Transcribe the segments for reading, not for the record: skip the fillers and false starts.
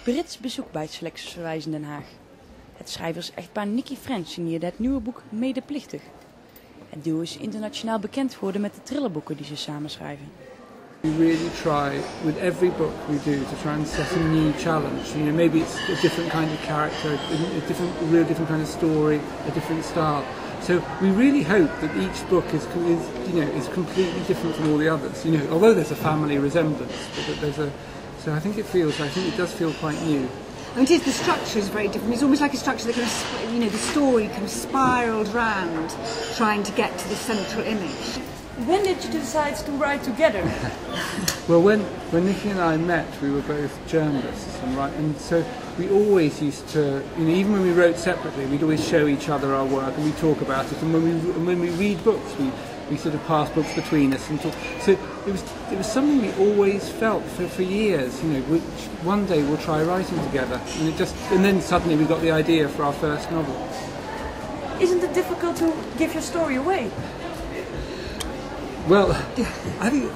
Brits bezoek bij Selexyz Verwijs in Den Haag. Het schrijversechtpaar Nicci French signeerde het nieuwe boek Medeplichtig. Het duo is internationaal bekend geworden met de thrillerboeken die ze samen schrijven. We really try, with every book we do, to try and set a new challenge. You know, maybe it's a different kind of character, a real different kind of story, a different style. So we really hope that each book is completely different from all the others. You know, although there's a family resemblance, but that there's a. So I think it does feel quite new. I mean, the structure is very different. It's almost like a structure that kind of, the story kind of spiraled round, trying to get to the central image. When did you decide to write together? Well, when Nicci and I met, we were both journalists, and so we always used to, even when we wrote separately, we'd always show each other our work and we'd talk about it. And when we read books, we sort of pass books between us and talk. So it was something we always felt for years. One day we'll try writing together, and then suddenly we got the idea for our first novel. Isn't it difficult to give your story away? Well, I think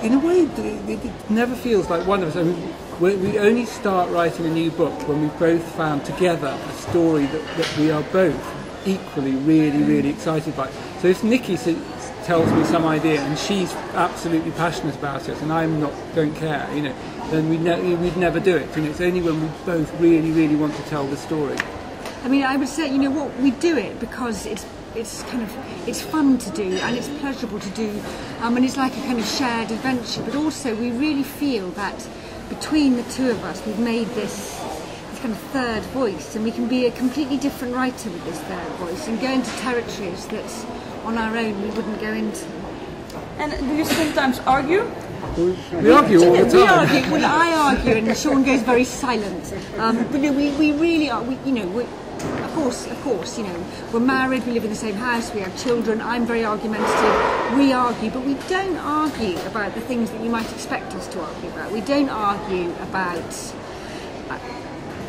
in a way it never feels like one of us. I mean, we only start writing a new book when we've both found together a story that we are both equally really excited by. So if Nicci tells me some idea and she's absolutely passionate about it and don't care, then we'd never do it. It's only when we both really want to tell the story. I mean, I would say, what, we do it because it's fun to do and it's pleasurable to do, and it's like a kind of shared adventure. But also, we really feel that between the two of us, we've made this kind of third voice, and we can be a completely different writer with this third voice and go into territories that on our own we wouldn't go into. And do you sometimes argue? We argue all the time. We argue. Well, I argue, and Sean goes very silent. But we really are. Of course, we're married, we live in the same house, we have children. I'm very argumentative. We argue, but we don't argue about the things that you might expect us to argue about. We don't argue about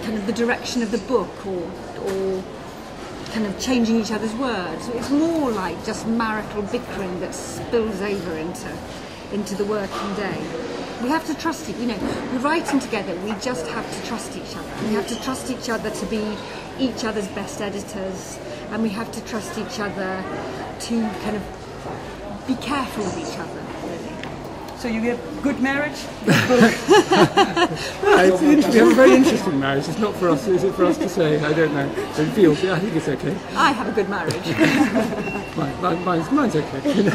kind of the direction of the book or kind of changing each other's words. It's more like just marital bickering that spills over into the working day. We have to trust it. We're writing together. We just have to trust each other. We have to trust each other to be each other's best editors, and we have to trust each other to kind of be careful of each other. Really. So you have good marriage? We have a very interesting marriage. It's not for us. Is it for us to say? I don't know. But it feels. I think it's okay. I have a good marriage. Mine's okay.